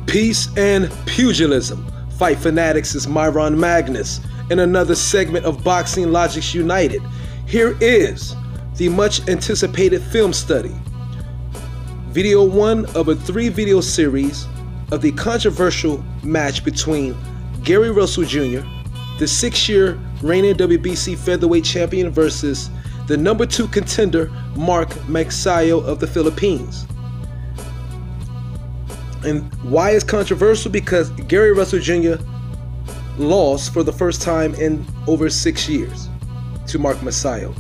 Peace and pugilism. Fight Fanatics is Myron Magnus in another segment of Boxing Logics United. Here is the much anticipated film study. Video 1 of a 3-video series of the controversial match between Gary Russell Jr., the 6-year reigning WBC featherweight champion, versus the number 2 contender Mark MAGSAYO of the Philippines. And why it's controversial? Because Gary Russell Jr. lost for the first time in over 6 years to Mark MAGSAYO.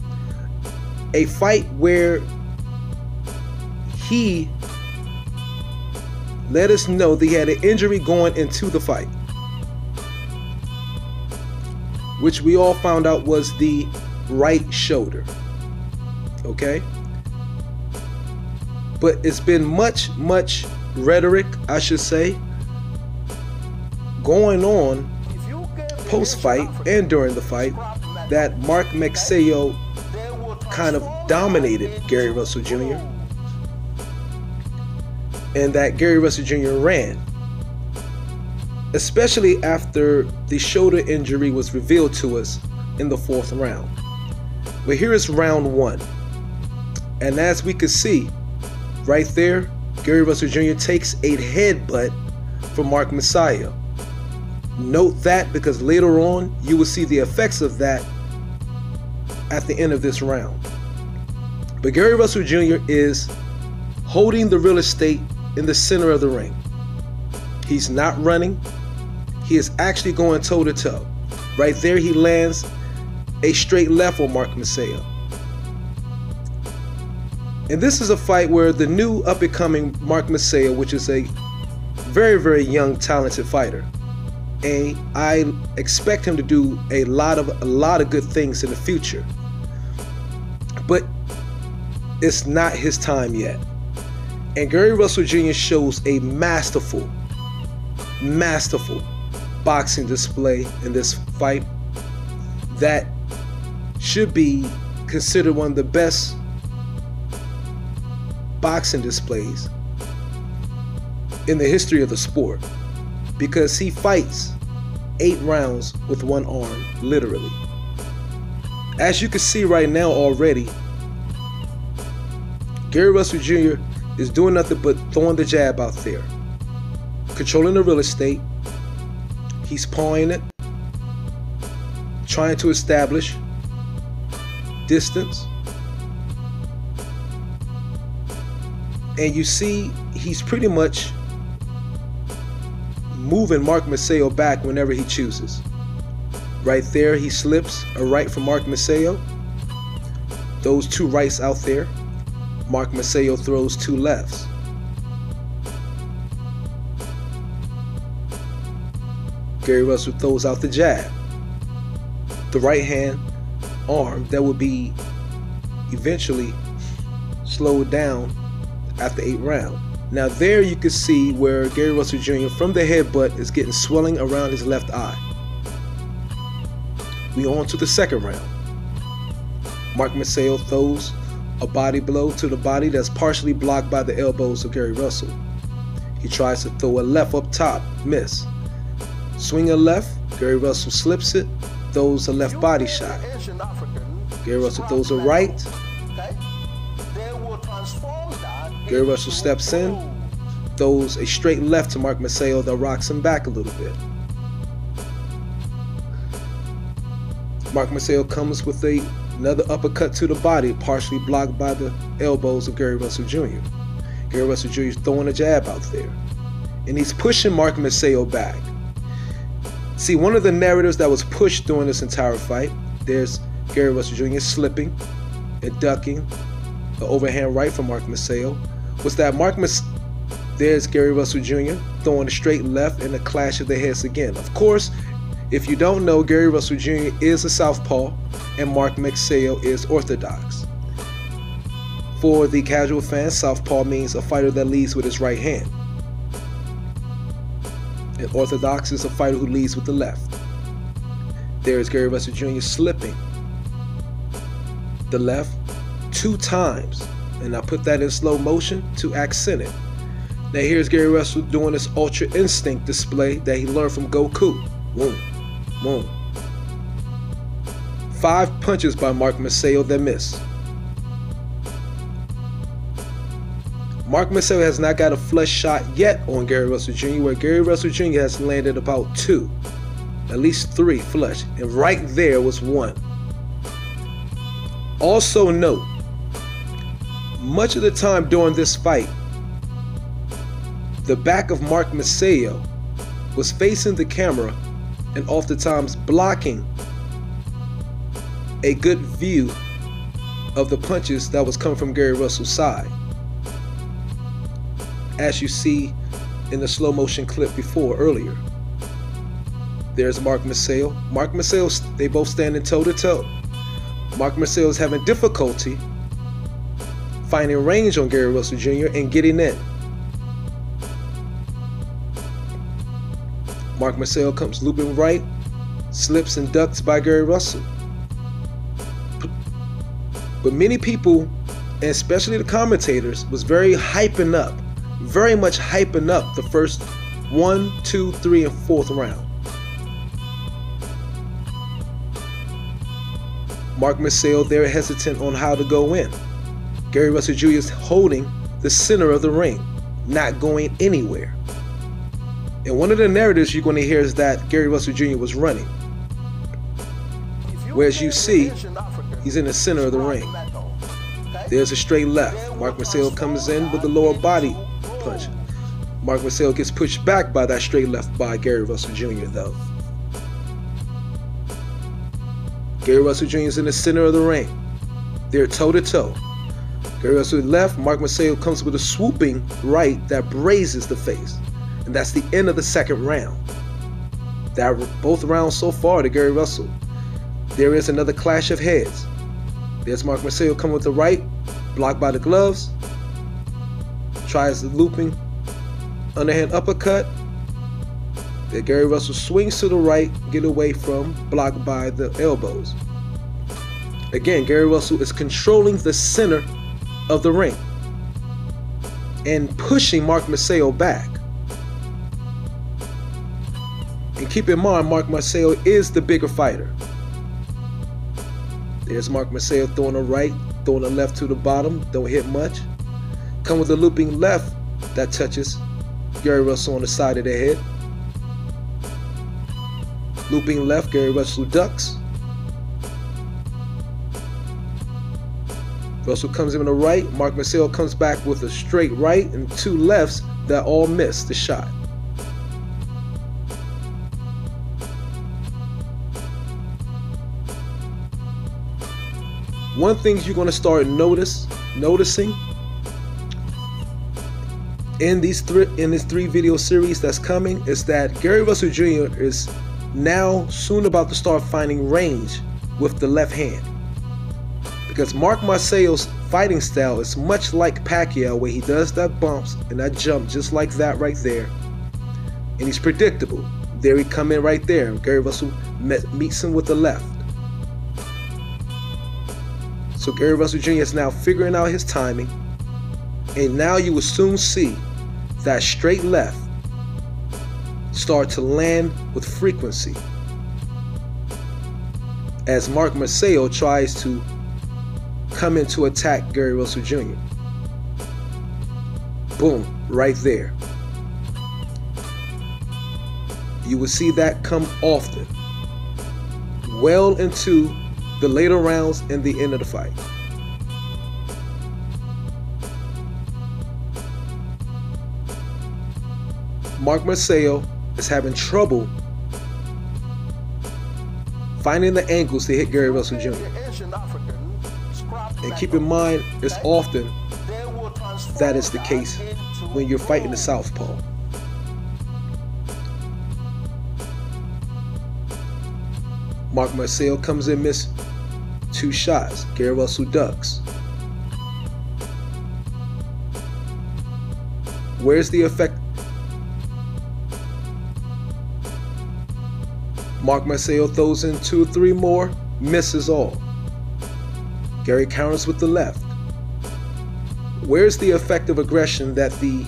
A fight where he let us know that he had an injury going into the fight, which we all found out was the right shoulder. Okay? But it's been much rhetoric, I should say, going on post-fight and during the fight that Mark MAGSAYO kind of dominated Gary Russell Jr. and that Gary Russell Jr. ran, especially after the shoulder injury was revealed to us in the 4th round. Well, here is round 1, and as we could see right there, Gary Russell Jr. takes a headbutt from Mark MAGSAYO. Note that, because later on you will see the effects of that at the end of this round. But Gary Russell Jr. is holding the real estate in the center of the ring. He's not running. He is actually going toe-to-toe. Right there he lands a straight left on Mark MAGSAYO. And this is a fight where the new up-and-coming Mark MAGSAYO, which is a very young, talented fighter, and I expect him to do a lot of good things in the future, but it's not his time yet. And Gary Russell Jr. shows a masterful boxing display in this fight that should be considered one of the best boxing displays in the history of the sport, because he fights 8 rounds with 1 arm, literally. As you can see right now already, Gary Russell Jr. is doing nothing but throwing the jab out there, controlling the real estate. He's pawing it, trying to establish distance. And you see he's pretty much moving Mark MAGSAYO back whenever he chooses. Right there he slips a right from Mark MAGSAYO. Those 2 rights out there. Mark MAGSAYO throws 2 lefts. Gary Russell throws out the jab. The right hand arm that would be eventually slowed down after 8 rounds. Now there you can see where Gary Russell Jr. from the headbutt is getting swelling around his left eye. We on to the 2nd round. Mark MAGSAYO throws a body blow to the body that's partially blocked by the elbows of Gary Russell. He tries to throw a left up top, miss. Swing a left, Gary Russell slips it, throws a left body shot. Gary Russell throws a right. Gary Russell steps in, throws a straight left to Mark MAGSAYO that rocks him back a little bit. Mark MAGSAYO comes with another uppercut to the body, partially blocked by the elbows of Gary Russell Jr. Gary Russell Jr. is throwing a jab out there, and he's pushing Mark MAGSAYO back. See, one of the narratives that was pushed during this entire fight, there's Gary Russell Jr. slipping and ducking the overhand right from Mark MAGSAYO, was that there's Gary Russell Jr. throwing a straight left and a clash of the heads again. Of course, if you don't know, Gary Russell Jr. is a southpaw and Mark MAGSAYO is orthodox. For the casual fans, southpaw means a fighter that leads with his right hand, and orthodox is a fighter who leads with the left. There's Gary Russell Jr. slipping the left 2 times, and I put that in slow motion to accent it. Now here's Gary Russell doing this Ultra Instinct display that he learned from Goku. Boom, boom. 5 punches by MAGSAYO that miss. MAGSAYO has not got a flush shot yet on Gary Russell Jr., where Gary Russell Jr. has landed about 2, at least 3 flush, and right there was 1. Also note, much of the time during this fight, the back of MAGSAYO was facing the camera and oftentimes blocking a good view of the punches that was coming from Gary Russell's side. As you see in the slow motion clip earlier. There's MAGSAYO. MAGSAYO, they both standing toe to toe. MAGSAYO is having difficulty finding range on Gary Russell Jr. and getting in. MAGSAYO comes looping right, slips and ducks by Gary Russell. But many people, and especially the commentators, was very much hyping up the first 1, 2, 3, and 4th round. MAGSAYO there hesitant on how to go in. Gary Russell Jr. is holding the center of the ring, not going anywhere. And one of the narratives you're going to hear is that Gary Russell Jr. was running. Whereas you see, he's in the center of the ring. There's a straight left. MAGSAYO comes in with the lower body punch. MAGSAYO gets pushed back by that straight left by Gary Russell Jr. though. Gary Russell Jr. is in the center of the ring. They're toe to toe. Gary Russell left, MAGSAYO comes with a swooping right that grazes the face. And that's the end of the 2nd round. Both rounds so far to Gary Russell. There is another clash of heads. There's MAGSAYO coming with the right, blocked by the gloves. Tries the looping underhand uppercut. Then Gary Russell swings to the right, get away from, blocked by the elbows. Again, Gary Russell is controlling the center of the ring and pushing MAGSAYO back. And keep in mind, MAGSAYO is the bigger fighter. There's MAGSAYO throwing a right, throwing a left to the bottom, don't hit much. Come with a looping left that touches Gary Russell on the side of the head. Looping left, Gary Russell ducks. Russell comes in on the right, MAGSAYO comes back with a straight right and 2 lefts that all miss the shot. One thing you're going to start noticing in this 3 video series that's coming is that Gary Russell Jr. is now soon about to start finding range with the left hand. Because MAGSAYO's fighting style is much like Pacquiao, where he does that bumps and that jump just like that right there. And he's predictable. There he come in right there. Gary Russell meets him with the left. So Gary Russell Jr. is now figuring out his timing. And now you will soon see that straight left start to land with frequency as MAGSAYO tries to come in to attack Gary Russell Jr. Boom, right there. You will see that come often, well into the later rounds and the end of the fight. MAGSAYO is having trouble finding the angles to hit Gary Russell Jr. And keep in mind, it's often that is the case when you're fighting the southpaw. MAGSAYO comes in, miss 2 shots. Gary Russell ducks. Where's the effect? MAGSAYO throws in 2 or 3 more, misses all. Gary counters with the left. Where's the effective aggression that the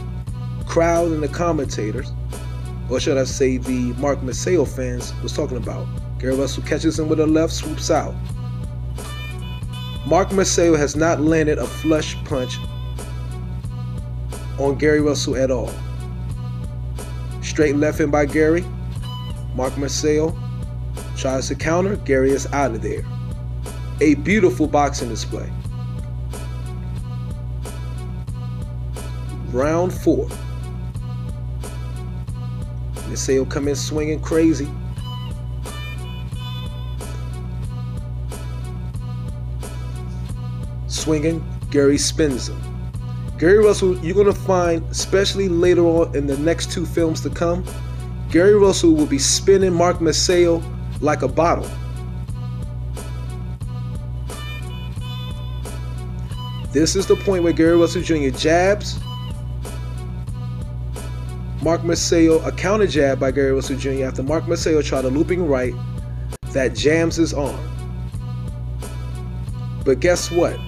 crowd and the commentators, or should I say the Mark MAGSAYO fans, was talking about. Gary Russell catches him with a left, swoops out. Mark MAGSAYO has not landed a flush punch on Gary Russell at all. Straight left in by Gary. Mark MAGSAYO tries to counter. Gary is out of there. A beautiful boxing display. Round 4. MAGSAYO come in swinging crazy. Swinging, Gary spins him. Gary Russell, you're going to find, especially later on in the next 2 films to come, Gary Russell will be spinning Mark MAGSAYO like a bottle. This is the point where Gary Russell Jr. jabs. Mark MAGSAYO, a counter jab by Gary Russell Jr. after Mark MAGSAYO tried a looping right that jams his arm. But guess what?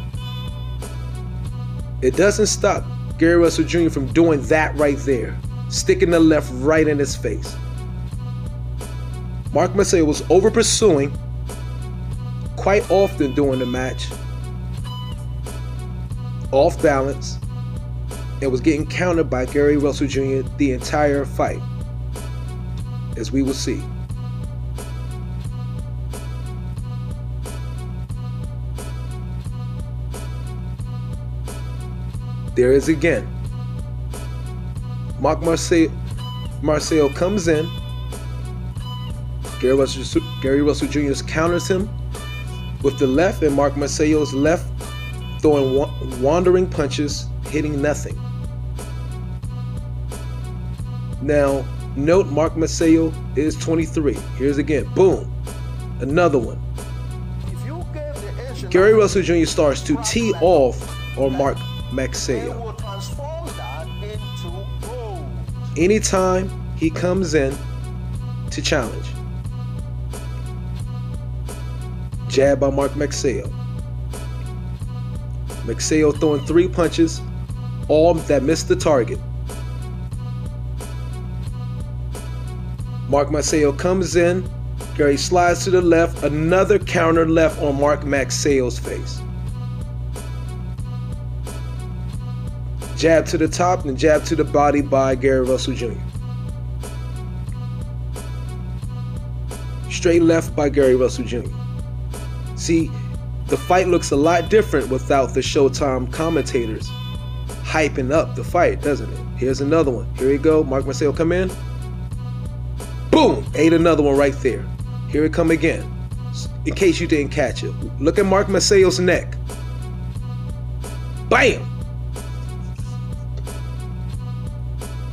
It doesn't stop Gary Russell Jr. from doing that right there, sticking the left right in his face. Mark MAGSAYO was over pursuing quite often during the match, off balance, and was getting countered by Gary Russell Jr. the entire fight, as we will see. There is again. Mark MAGSAYO comes in. Gary Russell Jr. counters him with the left, and Mark MAGSAYO's left throwing wandering punches, hitting nothing. Now, note Mark MAGSAYO is 23. Here's again. Boom. Another one. Gary Russell Jr. starts to tee off on Mark MAGSAYO. Anytime he comes in to challenge. Jab by Mark MAGSAYO. MAGSAYO throwing 3 punches, all that missed the target. Mark MAGSAYO comes in. Gary slides to the left. Another counter left on Mark MAGSAYO's face. Jab to the top and jab to the body by Gary Russell Jr. Straight left by Gary Russell Jr. See, the fight looks a lot different without the Showtime commentators hyping up the fight, doesn't it? Here's another one. Here we go. Mark MAGSAYO come in. Boom! Ate another one right there. Here it come again. In case you didn't catch it. Look at Mark MAGSAYO's neck. Bam!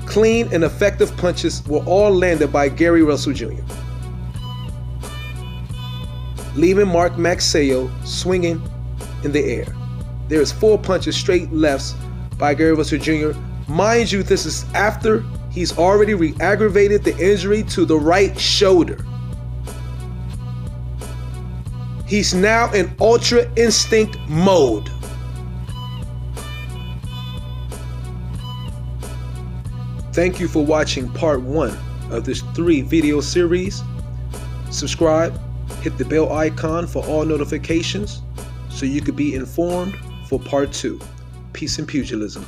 Clean and effective punches were all landed by Gary Russell Jr., leaving Mark MAGSAYO swinging in the air. There is 4 punches straight lefts by Gary Russell Jr. Mind you, this is after he's already re-aggravated the injury to the right shoulder. He's now in Ultra Instinct mode. Thank you for watching part 1 of this 3 video series. Subscribe, hit the bell icon for all notifications so you could be informed for part 2. Peace and pugilism.